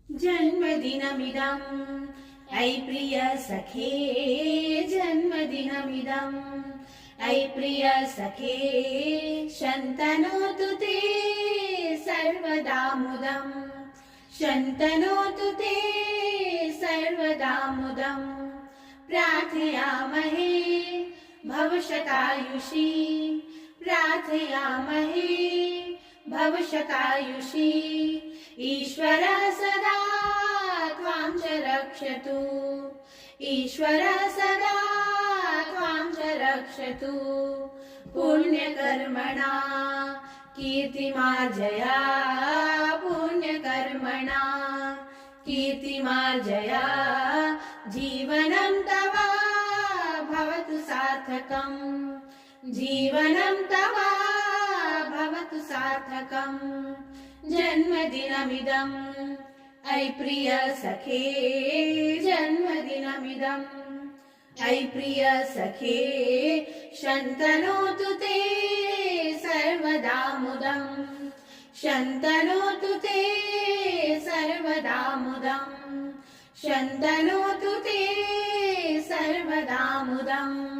जन्मदिनमिदं I प्रिय सखे जन्मदिनमिदं I प्रिय सखे शन्तनोतु ते सर्वदा मुदं शन्तनोतु ते सर्वदा मुदं प्रार्थयामहे भवशतायुषी प्रार्थयामहे भवशतायुषी ईश्वरः सदा त्वां च रक्षतु ईश्वरः सदा त्वां च रक्षतु पुण्यकर्मणा कीर्तिमार्जया पुण्यकर्मणा कीर्तिमार्जया जीवनं तव भवतु सार्थकम् जीवनं तव भवतु सार्थकम् जन्मदिनमिदं ऐ प्रिय सखे जन्मदिनमिदं ऐ प्रिय सखे शन्तनोतु ते सर्वदा मुदं शन्तनोतु ते सर्वदा मुदं शन्तनोतु ते सर्वदा मुदम्